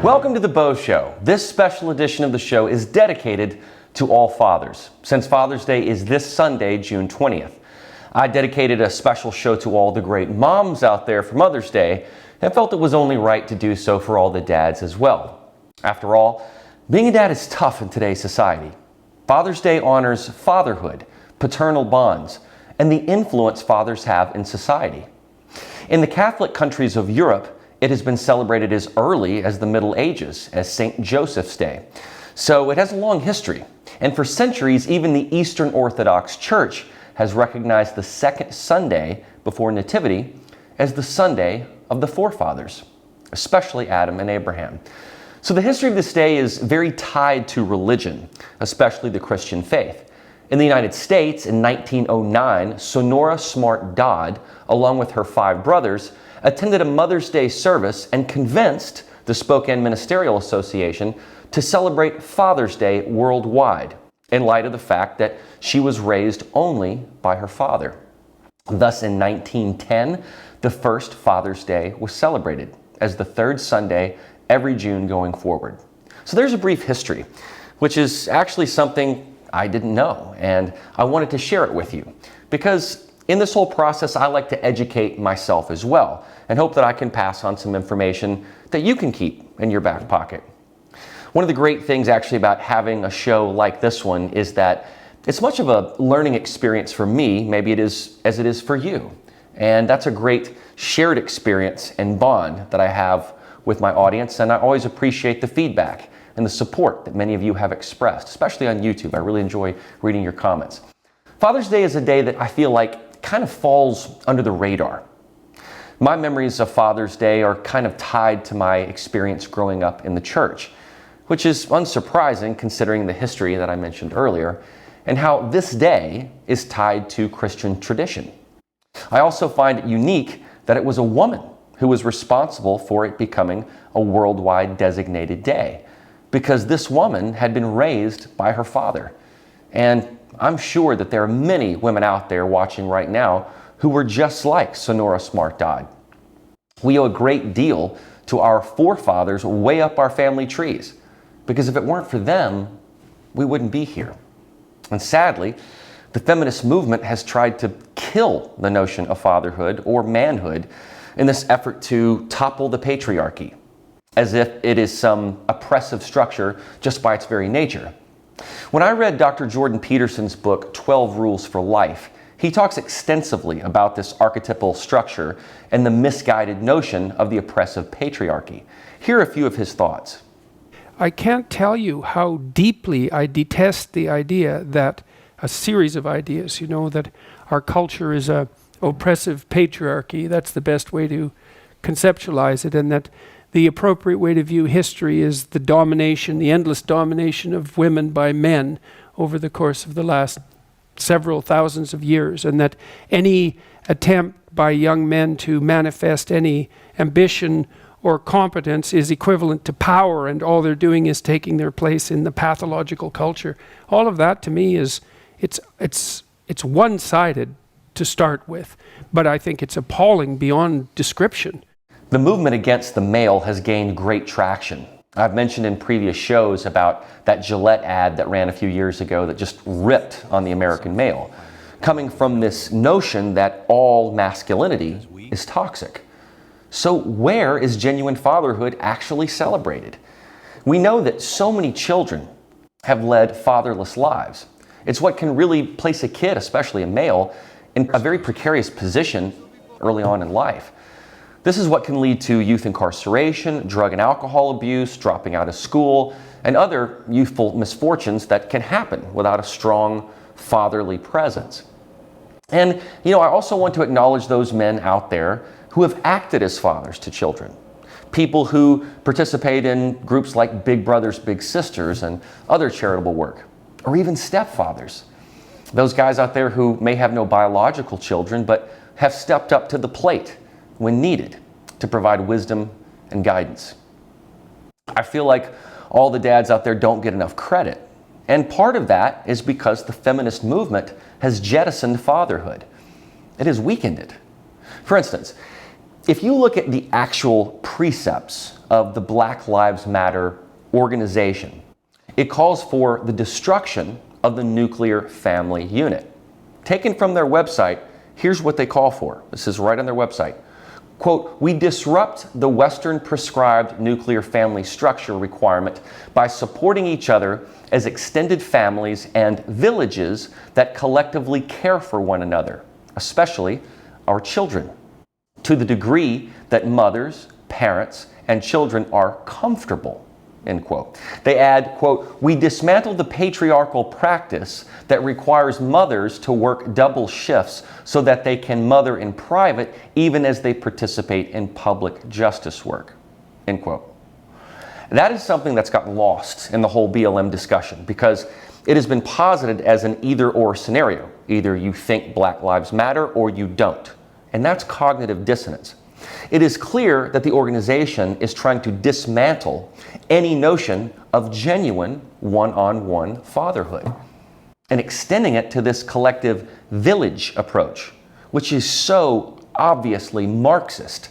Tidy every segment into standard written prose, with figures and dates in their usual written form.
Welcome to the Beau Show. This special edition of the show is dedicated to all fathers, since Father's Day is this Sunday, June 20th. I dedicated a special show to all the great moms out there for Mother's Day and felt it was only right to do so for all the dads as well. After all, being a dad is tough in today's society. Father's Day honors fatherhood, paternal bonds, and the influence fathers have in society. In the Catholic countries of Europe, it has been celebrated as early as the Middle Ages, as St. Joseph's Day. So it has a long history. And for centuries, even the Eastern Orthodox Church has recognized the second Sunday before Nativity as the Sunday of the forefathers, especially Adam and Abraham. So the history of this day is very tied to religion, especially the Christian faith. In the United States, in 1909, Sonora Smart Dodd, along with her 5 brothers, attended a Mother's Day service and convinced the Spokane Ministerial Association to celebrate Father's Day worldwide, in light of the fact that she was raised only by her father. Thus, in 1910, the first Father's Day was celebrated as the third Sunday every June going forward. So there's a brief history, which is actually something I didn't know, and I wanted to share it with you, because in this whole process, I like to educate myself as well and hope that I can pass on some information that you can keep in your back pocket. One of the great things actually about having a show like this one is that it's much of a learning experience for me, maybe it is as it is for you. And that's a great shared experience and bond that I have with my audience, and I always appreciate the feedback and the support that many of you have expressed, especially on YouTube. I really enjoy reading your comments. Father's Day is a day that I feel like kind of falls under the radar. My memories of Father's Day are kind of tied to my experience growing up in the church, which is unsurprising considering the history that I mentioned earlier and how this day is tied to Christian tradition. I also find it unique that it was a woman who was responsible for it becoming a worldwide designated day, because this woman had been raised by her father. And I'm sure that there are many women out there watching right now who were just like Sonora Smart Dodd. We owe a great deal to our forefathers way up our family trees, because if it weren't for them, we wouldn't be here. And sadly, the feminist movement has tried to kill the notion of fatherhood or manhood in this effort to topple the patriarchy, as if it is some oppressive structure just by its very nature. When I read Dr. Jordan Peterson's book, 12 Rules for Life, he talks extensively about this archetypal structure and the misguided notion of the oppressive patriarchy. Here are a few of his thoughts. I can't tell you how deeply I detest the idea that a series of ideas, that our culture is a oppressive patriarchy. That's the best way to conceptualize it, and that the appropriate way to view history is the domination, the endless domination of women by men over the course of the last several thousands of years, and that any attempt by young men to manifest any ambition or competence is equivalent to power, and all they're doing is taking their place in the pathological culture. All of that to me is, it's one-sided to start with, but I think it's appalling beyond description. The movement against the male has gained great traction. I've mentioned in previous shows about that Gillette ad that ran a few years ago that just ripped on the American male, coming from this notion that all masculinity is toxic. So where is genuine fatherhood actually celebrated? We know that so many children have led fatherless lives. It's what can really place a kid, especially a male, in a very precarious position early on in life. This is what can lead to youth incarceration, drug and alcohol abuse, dropping out of school, and other youthful misfortunes that can happen without a strong fatherly presence. And, I also want to acknowledge those men out there who have acted as fathers to children. People who participate in groups like Big Brothers Big Sisters and other charitable work, or even stepfathers. Those guys out there who may have no biological children, but have stepped up to the plate when needed to provide wisdom and guidance. I feel like all the dads out there don't get enough credit. And part of that is because the feminist movement has jettisoned fatherhood. It has weakened it. For instance, If you look at the actual precepts of the Black Lives Matter organization, it calls for the destruction of the nuclear family unit. Taken from their website, here's what they call for. This is right on their website. Quote, "We disrupt the Western prescribed nuclear family structure requirement by supporting each other as extended families and villages that collectively care for one another, especially our children, to the degree that mothers, parents, and children are comfortable." End quote. They add, quote, "We dismantle the patriarchal practice that requires mothers to work double shifts so that they can mother in private even as they participate in public justice work." End quote. That is something that's gotten lost in the whole BLM discussion because it has been posited as an either-or scenario. Either you think Black Lives Matter or you don't. And that's cognitive dissonance. It is clear that the organization is trying to dismantle any notion of genuine one-on-one fatherhood and extending it to this collective village approach, which is so obviously Marxist.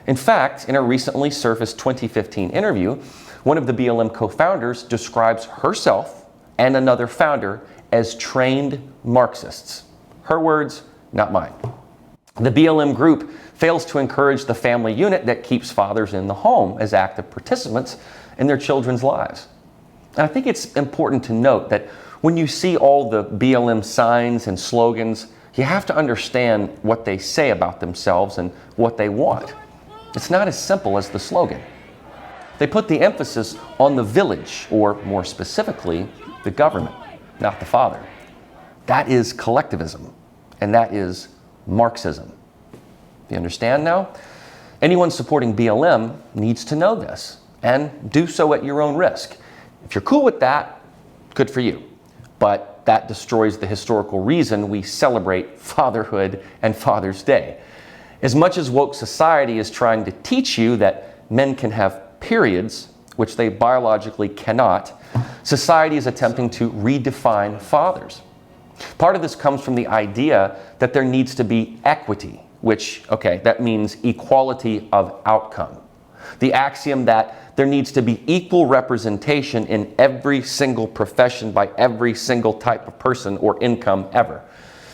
In fact, in a recently surfaced 2015 interview, one of the BLM co-founders describes herself and another founder as trained Marxists. Her words, not mine. The BLM group fails to encourage the family unit that keeps fathers in the home as active participants in their children's lives. And I think it's important to note that when you see all the BLM signs and slogans, you have to understand what they say about themselves and what they want. It's not as simple as the slogan. They put the emphasis on the village, or more specifically, the government, not the father. That is collectivism, and that is Marxism. You understand now? Anyone supporting BLM needs to know this and do so at your own risk. If you're cool with that, good for you. But that destroys the historical reason we celebrate fatherhood and Father's Day. As much as woke society is trying to teach you that men can have periods, which they biologically cannot, society is attempting to redefine fathers. Part of this comes from the idea that there needs to be equity, which, okay, that means equality of outcome. The axiom that there needs to be equal representation in every single profession by every single type of person or income ever.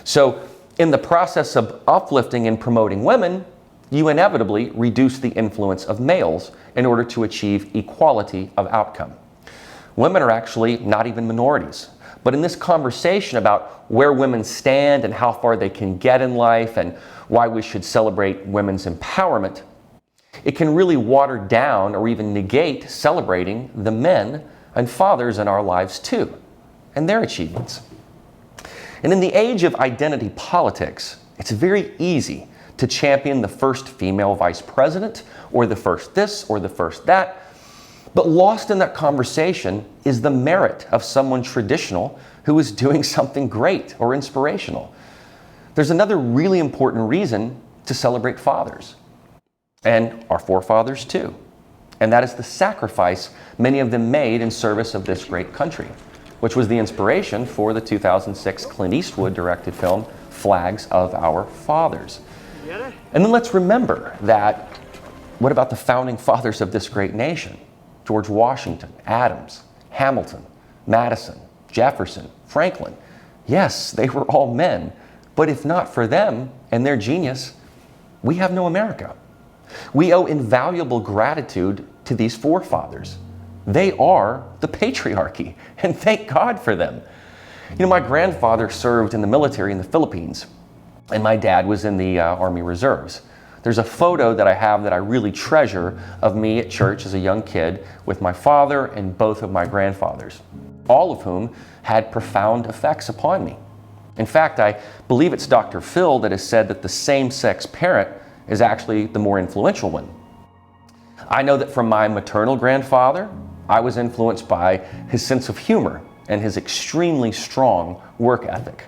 So in the process of uplifting and promoting women, you inevitably reduce the influence of males in order to achieve equality of outcome. Women are actually not even minorities. But in this conversation about where women stand and how far they can get in life and why we should celebrate women's empowerment, it can really water down or even negate celebrating the men and fathers in our lives too, and their achievements. And in the age of identity politics, it's very easy to champion the first female vice president, or the first this, or the first that. But lost in that conversation is the merit of someone traditional who is doing something great or inspirational. There's another really important reason to celebrate fathers, and our forefathers too. And that is the sacrifice many of them made in service of this great country, which was the inspiration for the 2006 Clint Eastwood directed film, Flags of Our Fathers. And then let's remember that, what about the founding fathers of this great nation? George Washington, Adams, Hamilton, Madison, Jefferson, Franklin. Yes, they were all men, but if not for them and their genius, we have no America. We owe invaluable gratitude to these forefathers. They are the patriarchy, and thank God for them. You know, my grandfather served in the military in the Philippines, and my dad was in the Army Reserves. There's a photo that I have that I really treasure of me at church as a young kid with my father and both of my grandfathers, all of whom had profound effects upon me. In fact, I believe it's Dr. Phil that has said that the same-sex parent is actually the more influential one. I know that from my maternal grandfather, I was influenced by his sense of humor and his extremely strong work ethic.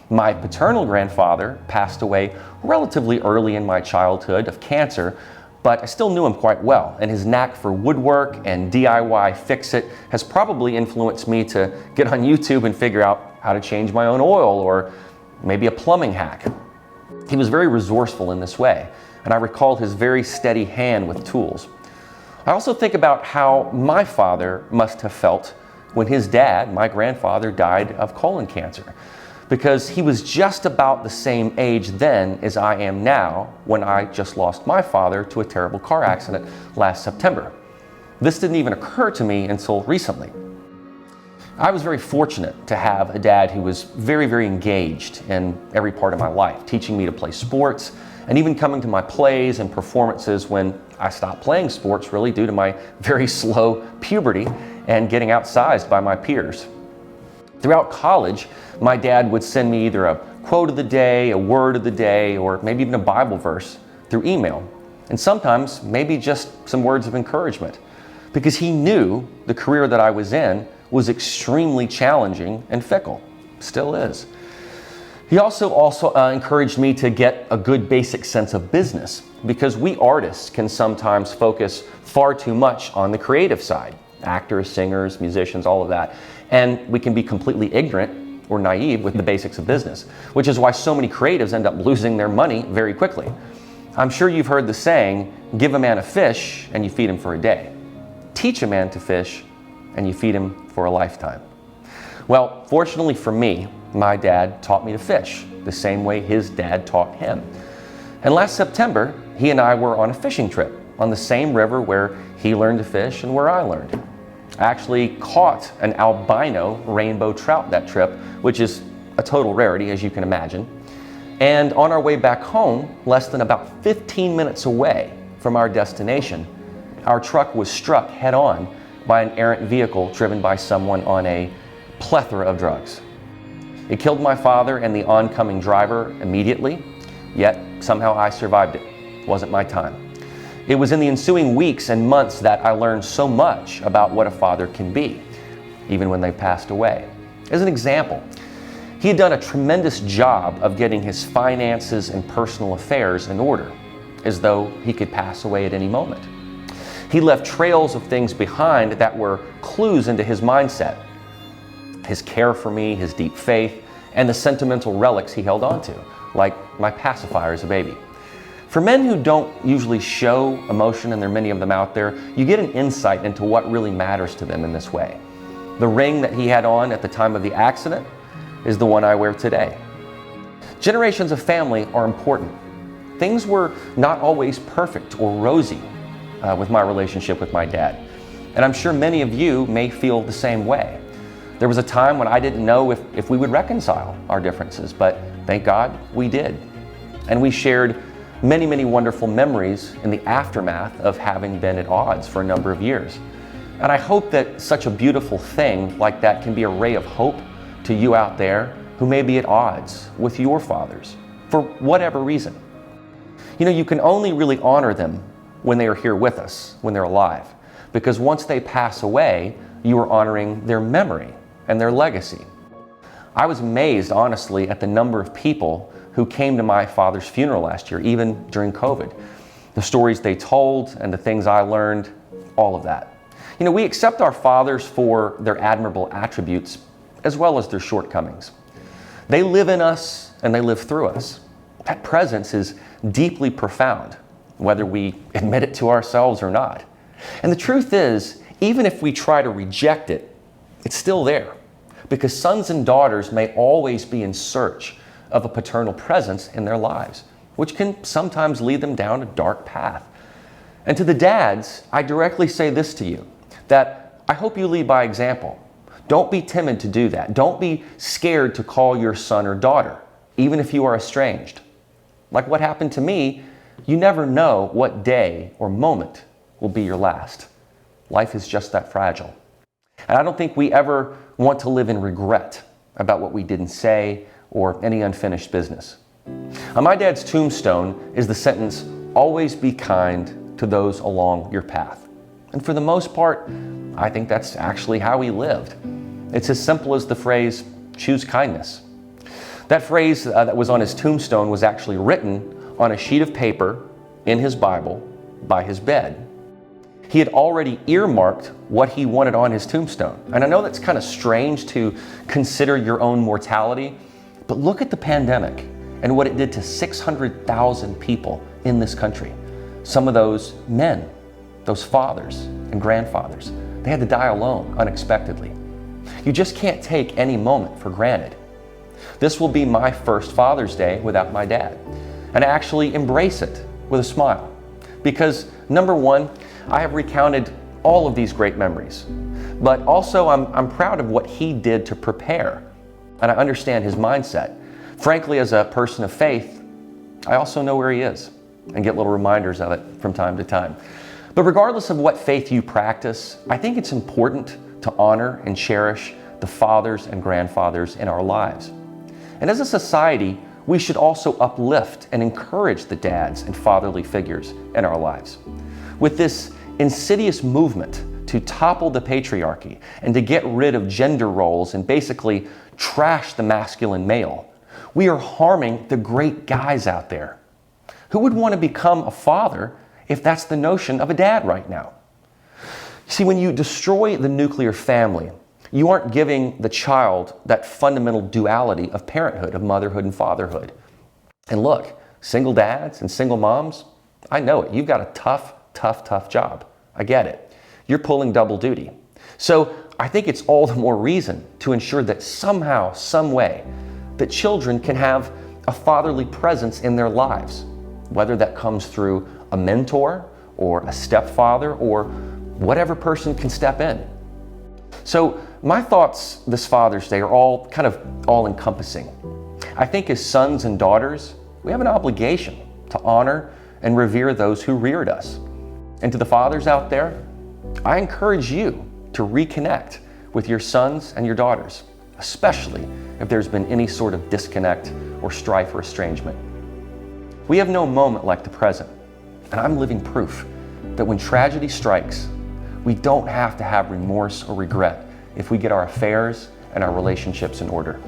My paternal grandfather passed away relatively early in my childhood of cancer, but I still knew him quite well, and his knack for woodwork and DIY fix-it has probably influenced me to get on YouTube and figure out how to change my own oil or maybe a plumbing hack. He was very resourceful in this way, and I recall his very steady hand with tools. I also think about how my father must have felt when his dad, my grandfather, died of colon cancer, because he was just about the same age then as I am now when I just lost my father to a terrible car accident last September. This didn't even occur to me until recently. I was very fortunate to have a dad who was very, very engaged in every part of my life, teaching me to play sports and even coming to my plays and performances when I stopped playing sports, really due to my very slow puberty and getting outsized by my peers. Throughout college, my dad would send me either a quote of the day, a word of the day, or maybe even a Bible verse through email, and sometimes maybe just some words of encouragement, because he knew the career that I was in was extremely challenging and fickle, still is. He also encouraged me to get a good basic sense of business, because we artists can sometimes focus far too much on the creative side, actors, singers, musicians, all of that, and we can be completely ignorant or naive with the basics of business, which is why so many creatives end up losing their money very quickly. I'm sure you've heard the saying, give a man a fish and you feed him for a day. Teach a man to fish and you feed him for a lifetime. Well, fortunately for me, my dad taught me to fish the same way his dad taught him. And last September, he and I were on a fishing trip on the same river where he learned to fish and where I learned. I actually caught an albino rainbow trout that trip, which is a total rarity, as you can imagine. And on our way back home, less than about 15 minutes away from our destination, our truck was struck head-on by an errant vehicle driven by someone on a plethora of drugs. It killed my father and the oncoming driver immediately, yet somehow I survived it. It wasn't my time. It was in the ensuing weeks and months that I learned so much about what a father can be, even when they passed away. As an example, he had done a tremendous job of getting his finances and personal affairs in order, as though he could pass away at any moment. He left trails of things behind that were clues into his mindset, his care for me, his deep faith, and the sentimental relics he held on to, like my pacifier as a baby. For men who don't usually show emotion, and there are many of them out there, you get an insight into what really matters to them in this way. The ring that he had on at the time of the accident is the one I wear today. Generations of family are important. Things were not always perfect or rosy with my relationship with my dad. And I'm sure many of you may feel the same way. There was a time when I didn't know if we would reconcile our differences, but thank God we did. And we shared many, many wonderful memories in the aftermath of having been at odds for a number of years. And I hope that such a beautiful thing like that can be a ray of hope to you out there who may be at odds with your fathers for whatever reason. You know, you can only really honor them when they are here with us, when they're alive, because once they pass away, you are honoring their memory and their legacy. I was amazed, honestly, at the number of people who came to my father's funeral last year, even during COVID. The stories they told and the things I learned, all of that. You know, we accept our fathers for their admirable attributes as well as their shortcomings. They live in us and they live through us. That presence is deeply profound, whether we admit it to ourselves or not. And the truth is, even if we try to reject it, it's still there, because sons and daughters may always be in search of a paternal presence in their lives, which can sometimes lead them down a dark path. And to the dads, I directly say this to you, that I hope you lead by example. Don't be timid to do that. Don't be scared to call your son or daughter, even if you are estranged. Like what happened to me, you never know what day or moment will be your last. Life is just that fragile. And I don't think we ever want to live in regret about what we didn't say or any unfinished business. On my dad's tombstone is the sentence, "Always be kind to those along your path." And for the most part, I think that's actually how he lived. It's as simple as the phrase, "Choose kindness." That phrase that was on his tombstone was actually written on a sheet of paper in his Bible by his bed. He had already earmarked what he wanted on his tombstone. And I know that's kind of strange to consider your own mortality, but look at the pandemic and what it did to 600,000 people in this country. Some of those men, those fathers and grandfathers, they had to die alone unexpectedly. You just can't take any moment for granted. This will be my first Father's Day without my dad, and I actually embrace it with a smile. Because number one, I have recounted all of these great memories, but also I'm proud of what he did to prepare, and I understand his mindset. Frankly, as a person of faith, I also know where he is and get little reminders of it from time to time. But regardless of what faith you practice, I think it's important to honor and cherish the fathers and grandfathers in our lives. And as a society, we should also uplift and encourage the dads and fatherly figures in our lives. With this insidious movement to topple the patriarchy and to get rid of gender roles and basically trash the masculine male, we are harming the great guys out there. Who would want to become a father if that's the notion of a dad right now? See, when you destroy the nuclear family, you aren't giving the child that fundamental duality of parenthood, of motherhood and fatherhood. And look, single dads and single moms, I know it. You've got a tough job. I get it. You're pulling double duty. So I think it's all the more reason to ensure that somehow, some way, that children can have a fatherly presence in their lives, whether that comes through a mentor or a stepfather or whatever person can step in. So my thoughts this Father's Day are all kind of all-encompassing. I think as sons and daughters, we have an obligation to honor and revere those who reared us. And to the fathers out there, I encourage you to reconnect with your sons and your daughters, especially if there's been any sort of disconnect or strife or estrangement. We have no moment like the present, and I'm living proof that when tragedy strikes, we don't have to have remorse or regret if we get our affairs and our relationships in order.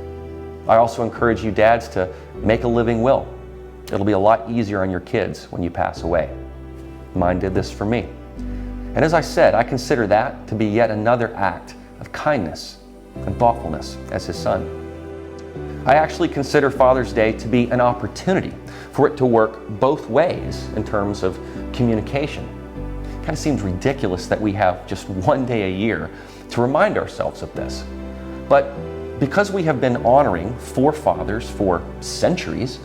I also encourage you dads to make a living will. It'll be a lot easier on your kids when you pass away. Mine did this for me. And as I said, I consider that to be yet another act of kindness and thoughtfulness as his son. I actually consider Father's Day to be an opportunity for it to work both ways in terms of communication. It kind of seems ridiculous that we have just one day a year to remind ourselves of this. But because we have been honoring forefathers for centuries,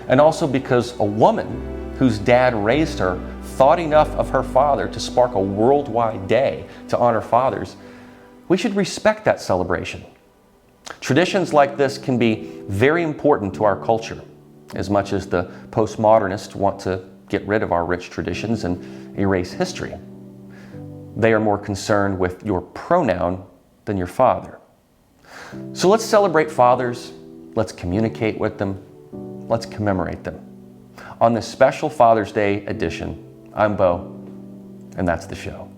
and also because a woman whose dad raised her thought enough of her father to spark a worldwide day to honor fathers, we should respect that celebration. Traditions like this can be very important to our culture, as much as the postmodernists want to get rid of our rich traditions and erase history. They are more concerned with your pronoun than your father. So let's celebrate fathers, let's communicate with them, let's commemorate them. On this special Father's Day edition, I'm Beau, and that's the show.